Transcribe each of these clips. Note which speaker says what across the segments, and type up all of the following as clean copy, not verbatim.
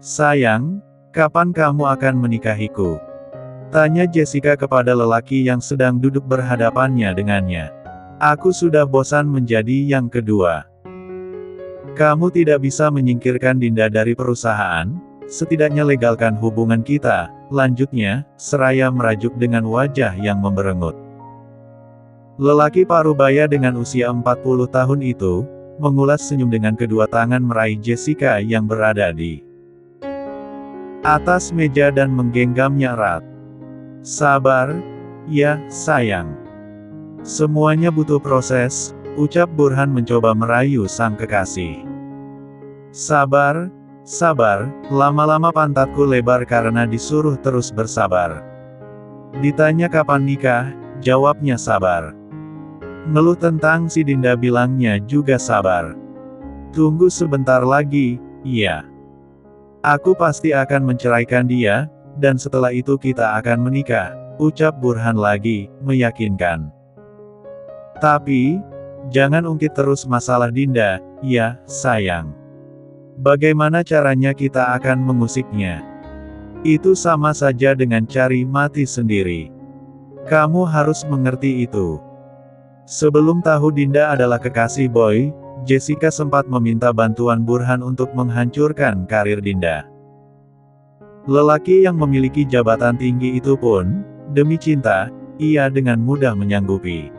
Speaker 1: Sayang, kapan kamu akan menikahiku? Tanya Jessica kepada lelaki yang sedang duduk berhadapannya dengannya. Aku sudah bosan menjadi yang kedua. Kamu tidak bisa menyingkirkan Dinda dari perusahaan, setidaknya legalkan hubungan kita, lanjutnya, seraya merajuk dengan wajah yang memberengut. Lelaki parubaya dengan usia 40 tahun itu, mengulas senyum dengan kedua tangan meraih Jessica yang berada di atas meja dan menggenggamnya erat. Sabar, ya, sayang. Semuanya butuh proses, ucap Burhan mencoba merayu sang kekasih. Sabar, sabar, lama-lama pantatku lebar karena disuruh terus bersabar. Ditanya kapan nikah, jawabnya sabar. Ngeluh tentang si Dinda bilangnya juga sabar. Tunggu sebentar lagi, iya. Aku pasti akan menceraikan dia, dan setelah itu kita akan menikah, ucap Burhan lagi, meyakinkan. Tapi, jangan ungkit terus masalah Dinda, ya, sayang. Bagaimana caranya kita akan mengusiknya? Itu sama saja dengan cari mati sendiri. Kamu harus mengerti itu. Sebelum tahu Dinda adalah kekasih Boy, Jessica sempat meminta bantuan Burhan untuk menghancurkan karir Dinda. Lelaki yang memiliki jabatan tinggi itu pun, demi cinta, ia dengan mudah menyanggupi.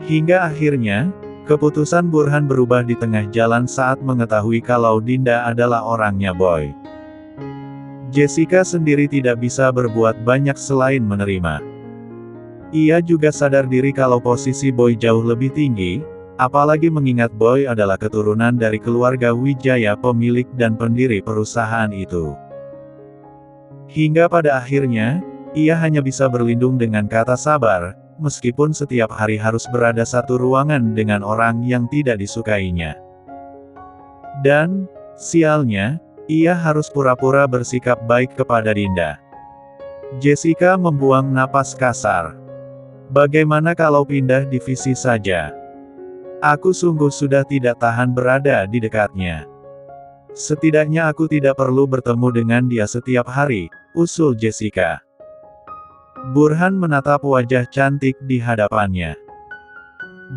Speaker 1: Hingga akhirnya, keputusan Burhan berubah di tengah jalan saat mengetahui kalau Dinda adalah orangnya Boy. Jessica sendiri tidak bisa berbuat banyak selain menerima. Ia juga sadar diri kalau posisi Boy jauh lebih tinggi, apalagi mengingat Boy adalah keturunan dari keluarga Wijaya pemilik dan pendiri perusahaan itu. Hingga pada akhirnya, ia hanya bisa berlindung dengan kata sabar, meskipun setiap hari harus berada satu ruangan dengan orang yang tidak disukainya. Dan, sialnya, ia harus pura-pura bersikap baik kepada Dinda. Jessica membuang napas kasar. Bagaimana kalau pindah divisi saja? Aku sungguh sudah tidak tahan berada di dekatnya. Setidaknya aku tidak perlu bertemu dengan dia setiap hari, usul Jessica. Burhan menatap wajah cantik di hadapannya.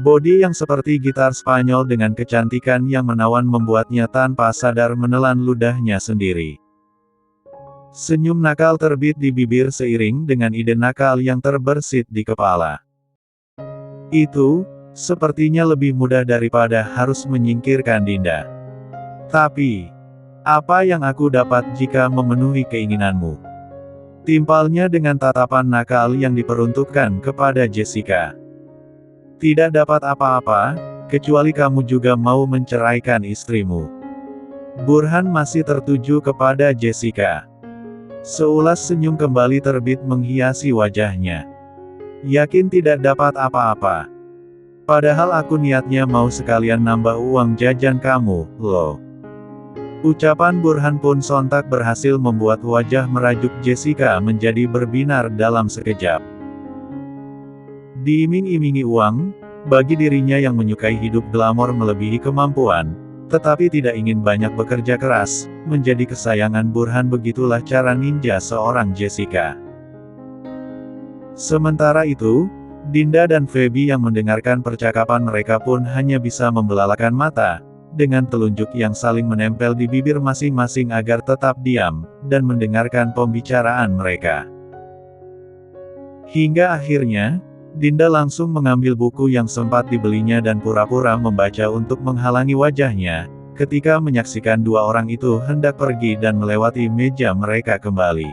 Speaker 1: Bodi yang seperti gitar Spanyol dengan kecantikan yang menawan membuatnya tanpa sadar menelan ludahnya sendiri. Senyum nakal terbit di bibir seiring dengan ide nakal yang terbersit di kepala. Itu, sepertinya lebih mudah daripada harus menyingkirkan Dinda. Tapi, apa yang aku dapat jika memenuhi keinginanmu? Timpalnya dengan tatapan nakal yang diperuntukkan kepada Jessica. Tidak dapat apa-apa, kecuali kamu juga mau menceraikan istrimu. Burhan masih tertuju kepada Jessica. Seulas senyum kembali terbit menghiasi wajahnya. Yakin tidak dapat apa-apa. Padahal aku niatnya mau sekalian nambah uang jajan kamu, loh. Ucapan Burhan pun sontak berhasil membuat wajah merajuk Jessica menjadi berbinar dalam sekejap. Diiming-imingi uang, bagi dirinya yang menyukai hidup glamor melebihi kemampuan, tetapi tidak ingin banyak bekerja keras, menjadi kesayangan Burhan begitulah cara ninja seorang Jessica. Sementara itu, Dinda dan Feby yang mendengarkan percakapan mereka pun hanya bisa membelalakan mata, dengan telunjuk yang saling menempel di bibir masing-masing agar tetap diam, dan mendengarkan pembicaraan mereka. Hingga akhirnya, Dinda langsung mengambil buku yang sempat dibelinya dan pura-pura membaca untuk menghalangi wajahnya, ketika menyaksikan dua orang itu hendak pergi dan melewati meja mereka kembali.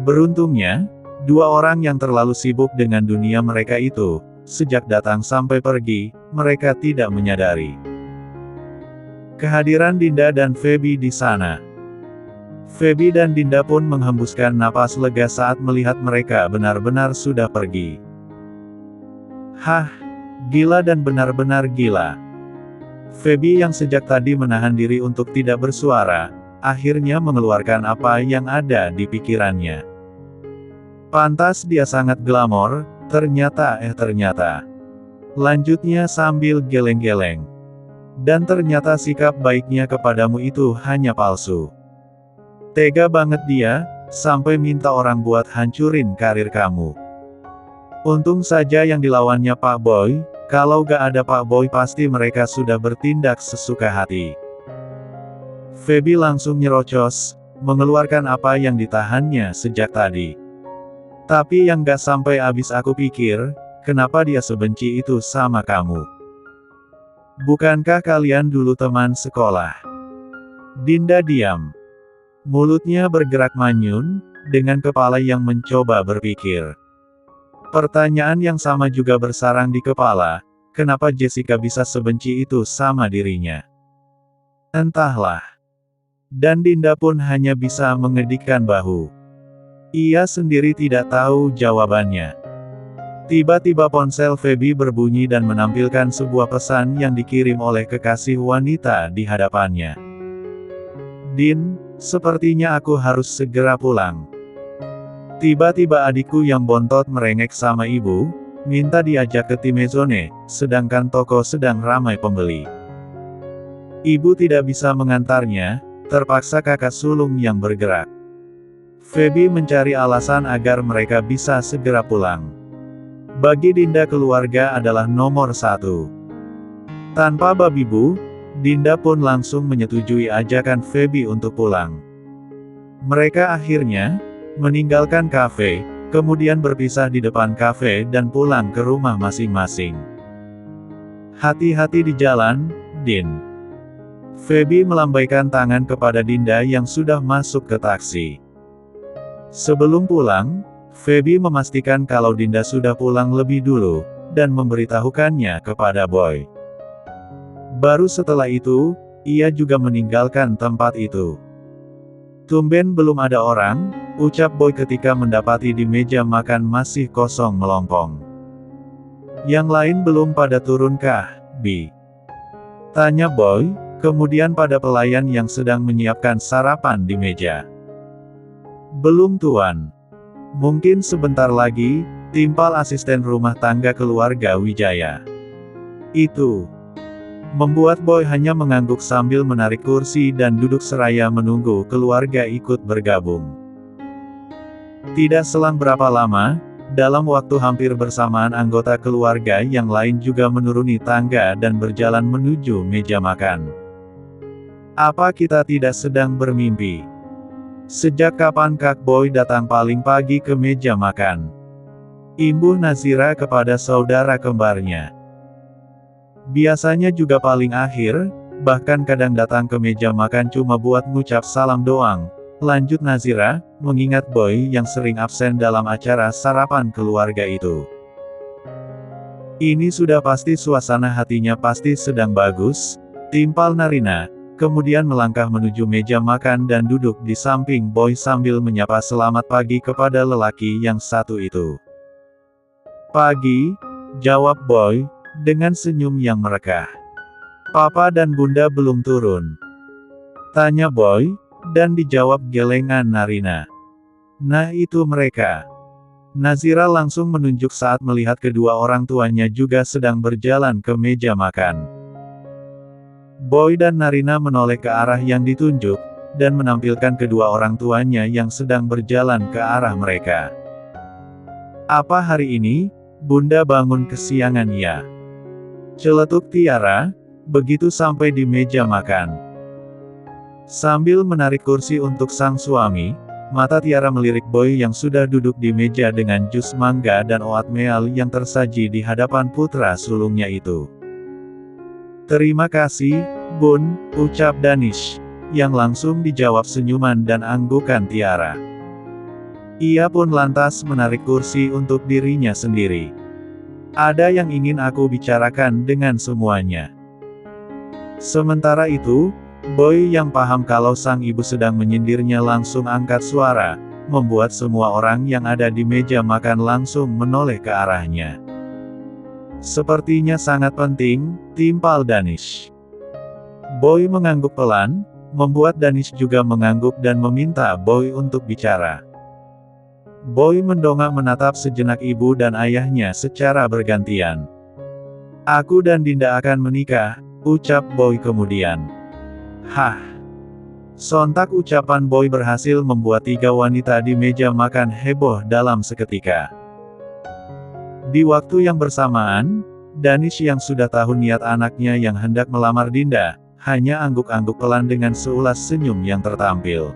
Speaker 1: Beruntungnya, dua orang yang terlalu sibuk dengan dunia mereka itu, sejak datang sampai pergi, mereka tidak menyadari kehadiran Dinda dan Feby di sana. Feby dan Dinda pun menghembuskan napas lega saat melihat mereka benar-benar sudah pergi. Hah, gila dan benar-benar gila. Feby yang sejak tadi menahan diri untuk tidak bersuara, akhirnya mengeluarkan apa yang ada di pikirannya. Pantas dia sangat glamor, ternyata. Lanjutnya sambil geleng-geleng. Dan ternyata sikap baiknya kepadamu itu hanya palsu. Tega banget dia, sampai minta orang buat hancurin karir kamu. Untung saja yang dilawannya Pak Boy, kalau gak ada Pak Boy pasti mereka sudah bertindak sesuka hati. Feby langsung nyerocos, mengeluarkan apa yang ditahannya sejak tadi. Tapi yang gak sampai habis aku pikir, kenapa dia sebenci itu sama kamu? Bukankah kalian dulu teman sekolah? Dinda diam. Mulutnya bergerak manyun, dengan kepala yang mencoba berpikir. Pertanyaan yang sama juga bersarang di kepala, kenapa Jessica bisa sebenci itu sama dirinya? Entahlah. Dan Dinda pun hanya bisa mengedikkan bahu. Ia sendiri tidak tahu jawabannya. Tiba-tiba ponsel Feby berbunyi dan menampilkan sebuah pesan yang dikirim oleh kekasih wanita di hadapannya. Din, sepertinya aku harus segera pulang. Tiba-tiba adikku yang bontot merengek sama ibu, minta diajak ke Timezone, sedangkan toko sedang ramai pembeli. Ibu tidak bisa mengantarnya, terpaksa kakak sulung yang bergerak. Feby mencari alasan agar mereka bisa segera pulang. Bagi Dinda keluarga adalah nomor satu. Tanpa babi bu, Dinda pun langsung menyetujui ajakan Feby untuk pulang. Mereka akhirnya meninggalkan kafe, kemudian berpisah di depan kafe dan pulang ke rumah masing-masing. Hati-hati di jalan, Din. Feby melambaikan tangan kepada Dinda yang sudah masuk ke taksi. Sebelum pulang, Feby memastikan kalau Dinda sudah pulang lebih dulu, dan memberitahukannya kepada Boy. Baru setelah itu, ia juga meninggalkan tempat itu. Tumben belum ada orang, ucap Boy ketika mendapati di meja makan masih kosong melompong. Yang lain belum pada turun kah, Bi? Tanya Boy, kemudian pada pelayan yang sedang menyiapkan sarapan di meja. Belum tuan. Mungkin sebentar lagi, timpal asisten rumah tangga keluarga Wijaya. Itu membuat Boy hanya mengangguk sambil menarik kursi dan duduk seraya menunggu keluarga ikut bergabung. Tidak selang berapa lama, dalam waktu hampir bersamaan anggota keluarga yang lain juga menuruni tangga dan berjalan menuju meja makan. Apa kita tidak sedang bermimpi? Sejak kapan Kak Boy datang paling pagi ke meja makan? Imbuh Nazira kepada saudara kembarnya. Biasanya juga paling akhir, bahkan kadang datang ke meja makan cuma buat ngucap salam doang. Lanjut Nazira, mengingat Boy yang sering absen dalam acara sarapan keluarga itu. Ini sudah pasti suasana hatinya pasti sedang bagus, timpal Narina. Kemudian melangkah menuju meja makan dan duduk di samping Boy sambil menyapa selamat pagi kepada lelaki yang satu itu. Pagi, jawab Boy, dengan senyum yang merekah. Papa dan Bunda belum turun? Tanya Boy, dan dijawab gelengan Narina. Nah itu mereka. Nazira langsung menunjuk saat melihat kedua orang tuanya juga sedang berjalan ke meja makan. Boy dan Narina menoleh ke arah yang ditunjuk, dan menampilkan kedua orang tuanya yang sedang berjalan ke arah mereka. Apa hari ini, Bunda bangun kesiangan ya? Celetuk Tiara, begitu sampai di meja makan. Sambil menarik kursi untuk sang suami, mata Tiara melirik Boy yang sudah duduk di meja dengan jus mangga dan oatmeal yang tersaji di hadapan putra sulungnya itu. Terima kasih, Bun, ucap Danish, yang langsung dijawab senyuman dan anggukan Tiara. Ia pun lantas menarik kursi untuk dirinya sendiri. Ada yang ingin aku bicarakan dengan semuanya. Sementara itu, Boy yang paham kalau sang ibu sedang menyindirnya langsung angkat suara, membuat semua orang yang ada di meja makan langsung menoleh ke arahnya. Sepertinya sangat penting, timpal Danish. Boy mengangguk pelan, membuat Danish juga mengangguk dan meminta Boy untuk bicara. Boy mendongak menatap sejenak ibu dan ayahnya secara bergantian. Aku dan Dinda akan menikah, ucap Boy kemudian. Hah? Sontak ucapan Boy berhasil membuat 3 wanita di meja makan heboh dalam seketika. Di waktu yang bersamaan, Danish yang sudah tahu niat anaknya yang hendak melamar Dinda, hanya angguk-angguk pelan dengan seulas senyum yang tertampil.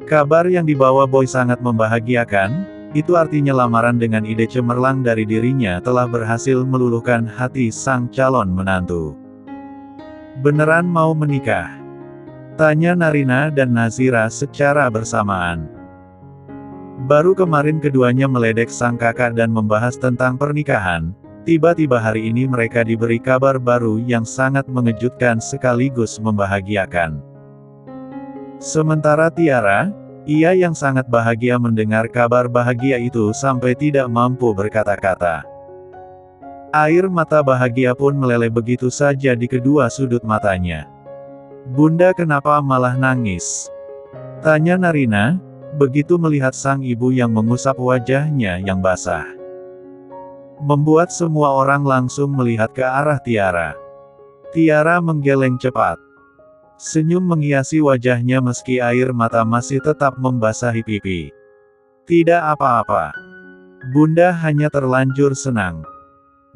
Speaker 1: Kabar yang dibawa Boy sangat membahagiakan, itu artinya lamaran dengan ide cemerlang dari dirinya telah berhasil meluluhkan hati sang calon menantu. Beneran mau menikah? Tanya Narina dan Nazira secara bersamaan. Baru kemarin keduanya meledek sang kakak dan membahas tentang pernikahan, tiba-tiba hari ini mereka diberi kabar baru yang sangat mengejutkan sekaligus membahagiakan. Sementara Tiara, ia yang sangat bahagia mendengar kabar bahagia itu sampai tidak mampu berkata-kata. Air mata bahagia pun meleleh begitu saja di kedua sudut matanya. Bunda kenapa malah nangis? Tanya Narina, begitu melihat sang ibu yang mengusap wajahnya yang basah. Membuat semua orang langsung melihat ke arah Tiara. Tiara menggeleng cepat. Senyum menghiasi wajahnya meski air mata masih tetap membasahi pipi. Tidak apa-apa. Bunda hanya terlanjur senang.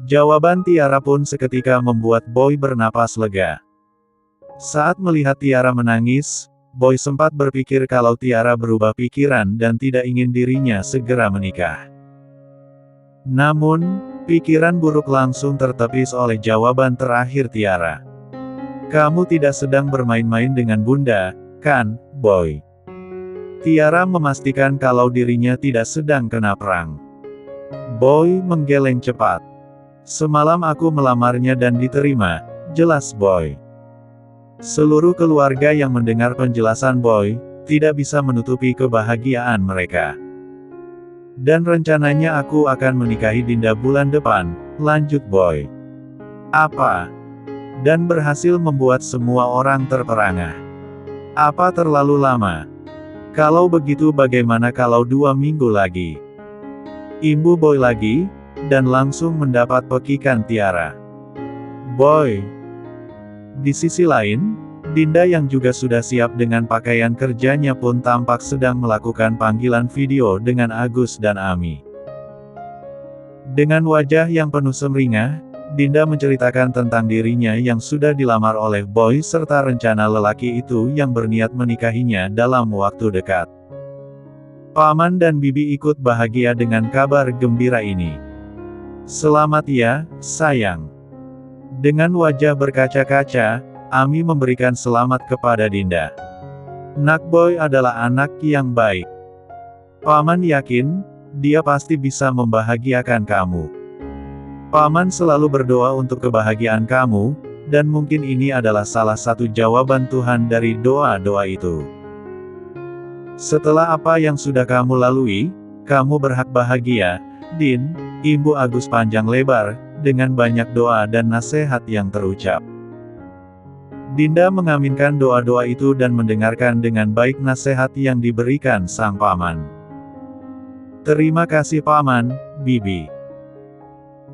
Speaker 1: Jawaban Tiara pun seketika membuat Boy bernapas lega. Saat melihat Tiara menangis, Boy sempat berpikir kalau Tiara berubah pikiran dan tidak ingin dirinya segera menikah. Namun, pikiran buruk langsung tertepis oleh jawaban terakhir Tiara. Kamu tidak sedang bermain-main dengan Bunda, kan, Boy? Tiara memastikan kalau dirinya tidak sedang kena perang. Boy menggeleng cepat. Semalam aku melamarnya dan diterima, jelas Boy. Seluruh keluarga yang mendengar penjelasan Boy, tidak bisa menutupi kebahagiaan mereka. Dan rencananya aku akan menikahi Dinda bulan depan, lanjut Boy. Apa? Dan berhasil membuat semua orang terperangah. Apa terlalu lama? Kalau begitu bagaimana kalau 2 minggu lagi? Imbu Boy lagi, dan langsung mendapat pekikan Tiara. Boy. Di sisi lain, Dinda yang juga sudah siap dengan pakaian kerjanya pun tampak sedang melakukan panggilan video dengan Agus dan Ami. Dengan wajah yang penuh sumringah, Dinda menceritakan tentang dirinya yang sudah dilamar oleh Boy serta rencana lelaki itu yang berniat menikahinya dalam waktu dekat. Paman dan Bibi ikut bahagia dengan kabar gembira ini. Selamat ya, sayang. Dengan wajah berkaca-kaca, Ami memberikan selamat kepada Dinda. Nak Boy adalah anak yang baik. Paman yakin, dia pasti bisa membahagiakan kamu. Paman selalu berdoa untuk kebahagiaan kamu, dan mungkin ini adalah salah satu jawaban Tuhan dari doa-doa itu. Setelah apa yang sudah kamu lalui, kamu berhak bahagia, Din. Ibu Agus panjang lebar, dengan banyak doa dan nasihat yang terucap. Dinda mengaminkan doa-doa itu dan mendengarkan dengan baik nasihat yang diberikan sang paman. Terima kasih Paman, Bibi.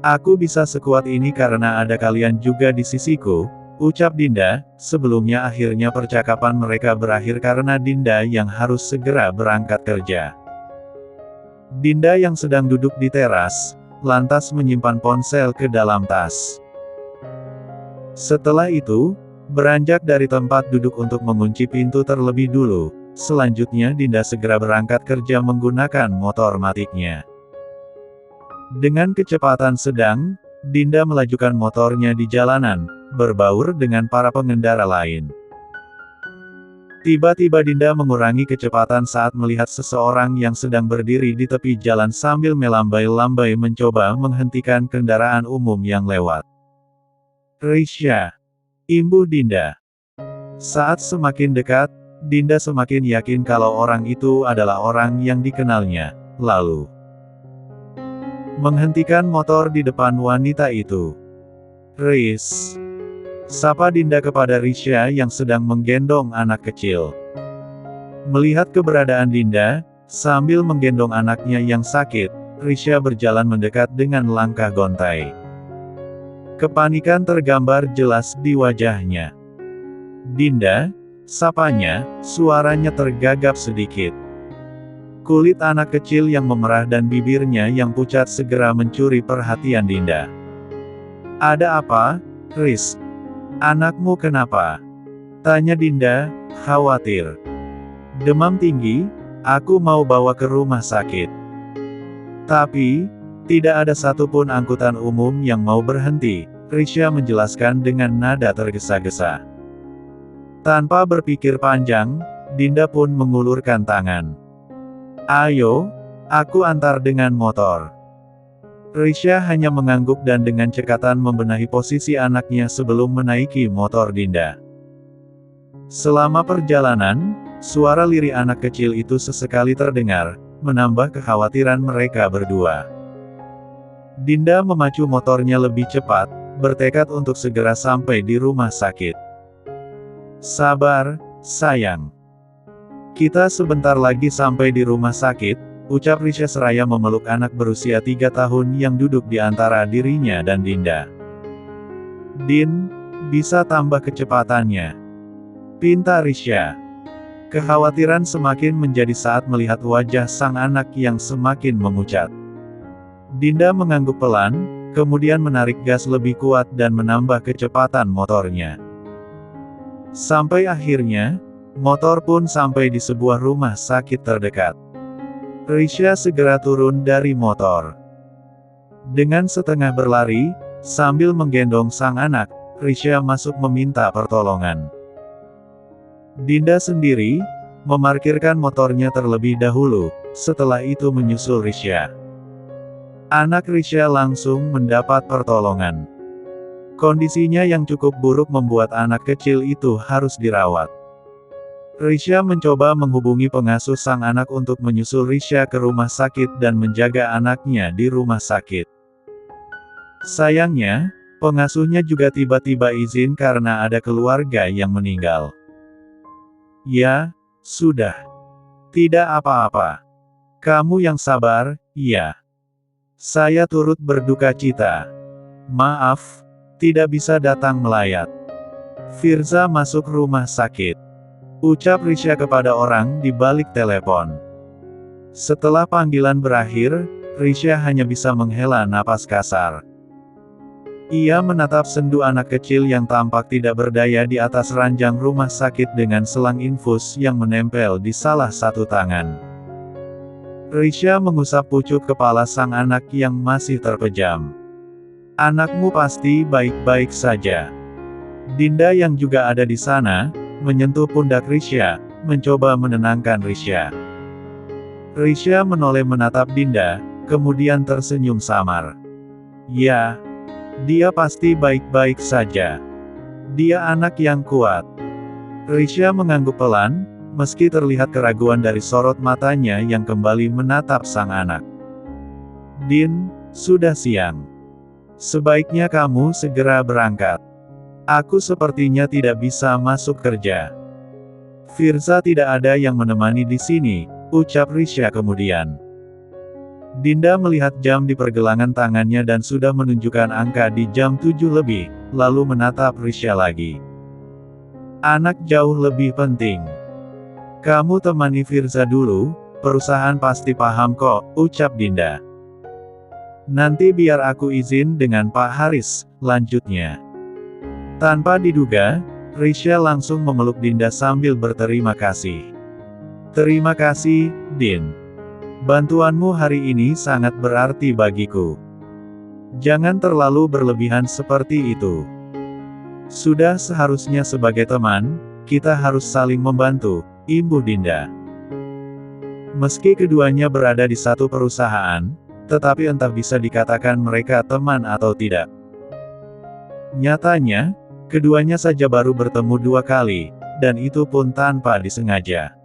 Speaker 1: Aku bisa sekuat ini karena ada kalian juga di sisiku, ucap Dinda. Sebelumnya akhirnya percakapan mereka berakhir karena Dinda yang harus segera berangkat kerja. Dinda yang sedang duduk di teras, lantas menyimpan ponsel ke dalam tas. Setelah itu, beranjak dari tempat duduk untuk mengunci pintu terlebih dulu. Selanjutnya Dinda segera berangkat kerja menggunakan motor matiknya. Dengan kecepatan sedang, Dinda melajukan motornya di jalanan, berbaur dengan para pengendara lain. Tiba-tiba Dinda mengurangi kecepatan saat melihat seseorang yang sedang berdiri di tepi jalan sambil melambai-lambai mencoba menghentikan kendaraan umum yang lewat. Risha. Imbu Dinda. Saat semakin dekat, Dinda semakin yakin kalau orang itu adalah orang yang dikenalnya, lalu menghentikan motor di depan wanita itu. Riz. Sapa Dinda kepada Risha yang sedang menggendong anak kecil. Melihat keberadaan Dinda, sambil menggendong anaknya yang sakit, Risha berjalan mendekat dengan langkah gontai. Kepanikan tergambar jelas di wajahnya. Dinda, sapanya, suaranya tergagap sedikit. Kulit anak kecil yang memerah dan bibirnya yang pucat segera mencuri perhatian Dinda. Ada apa, Riz? Anakmu kenapa? Tanya Dinda, khawatir. Demam tinggi, aku mau bawa ke rumah sakit. Tapi, tidak ada satupun angkutan umum yang mau berhenti, Risha menjelaskan dengan nada tergesa-gesa. Tanpa berpikir panjang, Dinda pun mengulurkan tangan. Ayo, aku antar dengan motor. Risha hanya mengangguk dan dengan cekatan membenahi posisi anaknya sebelum menaiki motor Dinda. Selama perjalanan, suara lirih anak kecil itu sesekali terdengar, menambah kekhawatiran mereka berdua. Dinda memacu motornya lebih cepat, bertekad untuk segera sampai di rumah sakit. Sabar, sayang. Kita sebentar lagi sampai di rumah sakit, ucap Risha seraya memeluk anak berusia 3 tahun yang duduk di antara dirinya dan Dinda. Din, bisa tambah kecepatannya, pinta Risha. Kekhawatiran semakin menjadi saat melihat wajah sang anak yang semakin memucat. Dinda mengangguk pelan, kemudian menarik gas lebih kuat dan menambah kecepatan motornya. Sampai akhirnya, motor pun sampai di sebuah rumah sakit terdekat. Risha segera turun dari motor. Dengan setengah berlari, sambil menggendong sang anak, Risha masuk meminta pertolongan. Dinda sendiri, memarkirkan motornya terlebih dahulu, setelah itu menyusul Risha. Anak Risha langsung mendapat pertolongan. Kondisinya yang cukup buruk membuat anak kecil itu harus dirawat. Risha mencoba menghubungi pengasuh sang anak untuk menyusul Risha ke rumah sakit dan menjaga anaknya di rumah sakit. Sayangnya, pengasuhnya juga tiba-tiba izin karena ada keluarga yang meninggal. Ya, sudah. Tidak apa-apa. Kamu yang sabar, ya. Saya turut berduka cita. Maaf, tidak bisa datang melayat. Firza masuk rumah sakit, ucap Risha kepada orang di balik telepon. Setelah panggilan berakhir, Risha hanya bisa menghela napas kasar. Ia menatap sendu anak kecil yang tampak tidak berdaya di atas ranjang rumah sakit dengan selang infus yang menempel di salah satu tangan. Risha mengusap pucuk kepala sang anak yang masih terpejam. Anakmu pasti baik-baik saja. Dinda yang juga ada di sana, menyentuh pundak Risha, mencoba menenangkan Risha. Risha menoleh menatap Dinda, kemudian tersenyum samar. Ya, dia pasti baik-baik saja. Dia anak yang kuat. Risha mengangguk pelan, meski terlihat keraguan dari sorot matanya yang kembali menatap sang anak. Din, sudah siang. Sebaiknya kamu segera berangkat. Aku sepertinya tidak bisa masuk kerja. Firza tidak ada yang menemani di sini, ucap Risha kemudian. Dinda melihat jam di pergelangan tangannya dan sudah menunjukkan angka di jam 7 lebih, lalu menatap Risha lagi. Anak jauh lebih penting. Kamu temani Firza dulu, perusahaan pasti paham kok, ucap Dinda. Nanti biar aku izin dengan Pak Haris, lanjutnya. Tanpa diduga, Risha langsung memeluk Dinda sambil berterima kasih. Terima kasih, Din. Bantuanmu hari ini sangat berarti bagiku. Jangan terlalu berlebihan seperti itu. Sudah seharusnya sebagai teman, kita harus saling membantu, imbuh Dinda. Meski keduanya berada di satu perusahaan, tetapi entah bisa dikatakan mereka teman atau tidak. Nyatanya, keduanya saja baru bertemu 2 kali, dan itu pun tanpa disengaja.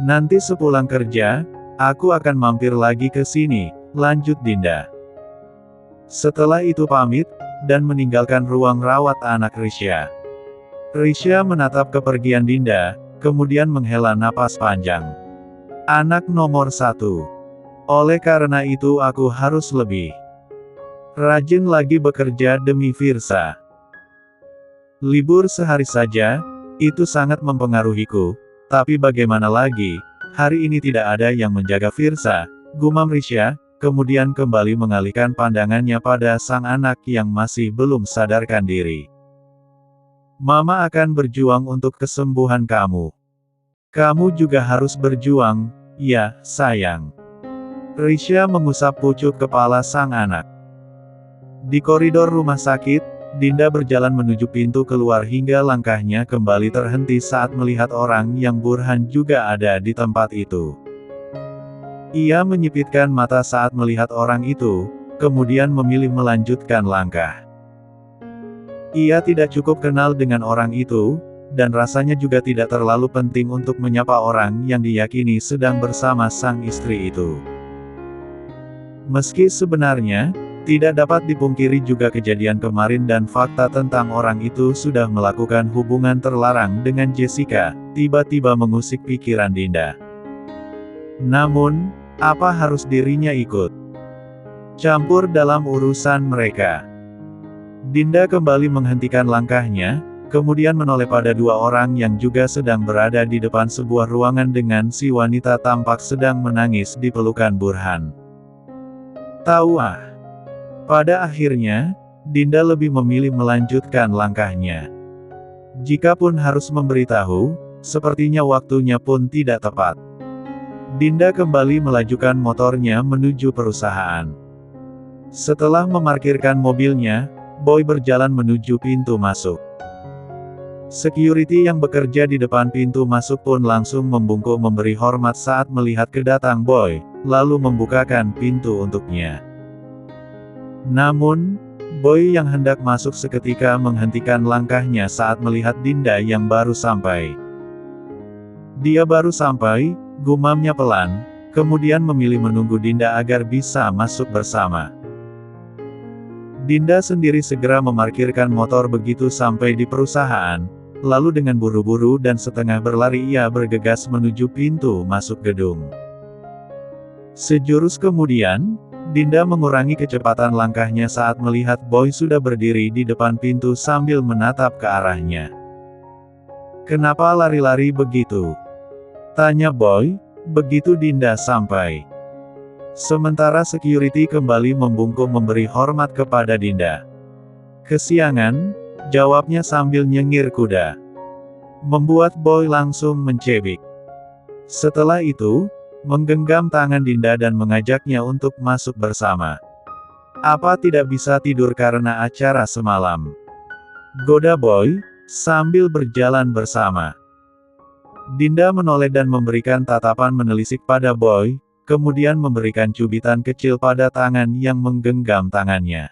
Speaker 1: Nanti sepulang kerja, aku akan mampir lagi ke sini, lanjut Dinda. Setelah itu pamit, dan meninggalkan ruang rawat anak Risha. Risha menatap kepergian Dinda, kemudian menghela napas panjang. Anak nomor 1. Oleh karena itu aku harus lebih Rajin lagi bekerja demi Virsa. Libur sehari saja, itu sangat mempengaruhiku. Tapi bagaimana lagi, hari ini tidak ada yang menjaga Virsa, gumam Risha, kemudian kembali mengalihkan pandangannya pada sang anak yang masih belum sadarkan diri. Mama akan berjuang untuk kesembuhan kamu. Kamu juga harus berjuang, ya, sayang. Risha mengusap pucuk kepala sang anak. Di koridor rumah sakit, Dinda berjalan menuju pintu keluar hingga langkahnya kembali terhenti saat melihat orang yang Burhan juga ada di tempat itu. Ia menyipitkan mata saat melihat orang itu, kemudian memilih melanjutkan langkah. Ia tidak cukup kenal dengan orang itu, dan rasanya juga tidak terlalu penting untuk menyapa orang yang diyakini sedang bersama sang istri itu. Meski sebenarnya, tidak dapat dipungkiri juga kejadian kemarin dan fakta tentang orang itu sudah melakukan hubungan terlarang dengan Jessica, tiba-tiba mengusik pikiran Dinda. Namun, apa harus dirinya ikut campur dalam urusan mereka? Dinda kembali menghentikan langkahnya, kemudian menoleh pada dua orang yang juga sedang berada di depan sebuah ruangan dengan si wanita tampak sedang menangis di pelukan Burhan. Tahu ah. Pada akhirnya, Dinda lebih memilih melanjutkan langkahnya. Jikapun harus memberitahu, sepertinya waktunya pun tidak tepat. Dinda kembali melajukan motornya menuju perusahaan. Setelah memarkirkan mobilnya, Boy berjalan menuju pintu masuk. Security yang bekerja di depan pintu masuk pun langsung membungkuk memberi hormat saat melihat kedatang Boy, lalu membukakan pintu untuknya. Namun, Boy yang hendak masuk seketika menghentikan langkahnya saat melihat Dinda yang baru sampai. Dia baru sampai, gumamnya pelan, kemudian memilih menunggu Dinda agar bisa masuk bersama. Dinda sendiri segera memarkirkan motor begitu sampai di perusahaan, lalu dengan buru-buru dan setengah berlari ia bergegas menuju pintu masuk gedung. Sejurus kemudian, Dinda mengurangi kecepatan langkahnya saat melihat Boy sudah berdiri di depan pintu sambil menatap ke arahnya. "Kenapa lari-lari begitu?" tanya Boy, begitu Dinda sampai. Sementara security kembali membungkuk memberi hormat kepada Dinda. "Kesiangan," jawabnya sambil nyengir kuda. Membuat Boy langsung mencebik. Setelah itu, menggenggam tangan Dinda dan mengajaknya untuk masuk bersama. "Apa tidak bisa tidur karena acara semalam?" goda Boy, sambil berjalan bersama. Dinda menoleh dan memberikan tatapan menelisik pada Boy, kemudian memberikan cubitan kecil pada tangan yang menggenggam tangannya.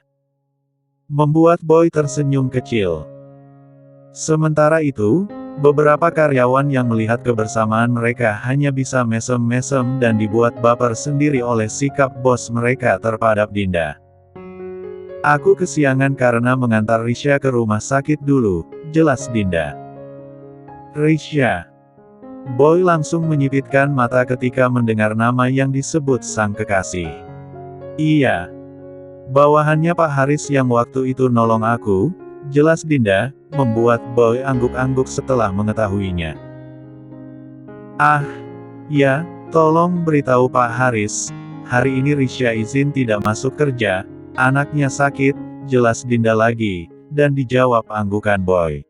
Speaker 1: Membuat Boy tersenyum kecil. Sementara itu, beberapa karyawan yang melihat kebersamaan mereka hanya bisa mesem-mesem dan dibuat baper sendiri oleh sikap bos mereka terhadap Dinda. "Aku kesiangan karena mengantar Risha ke rumah sakit dulu," jelas Dinda. "Risha?" Boy langsung menyipitkan mata ketika mendengar nama yang disebut sang kekasih. "Iya. Bawahannya Pak Haris yang waktu itu nolong aku," jelas Dinda, membuat Boy angguk-angguk setelah mengetahuinya. "Ah, ya, tolong beritahu Pak Haris, hari ini Risha izin tidak masuk kerja, anaknya sakit," jelas Dinda lagi, dan dijawab anggukan Boy.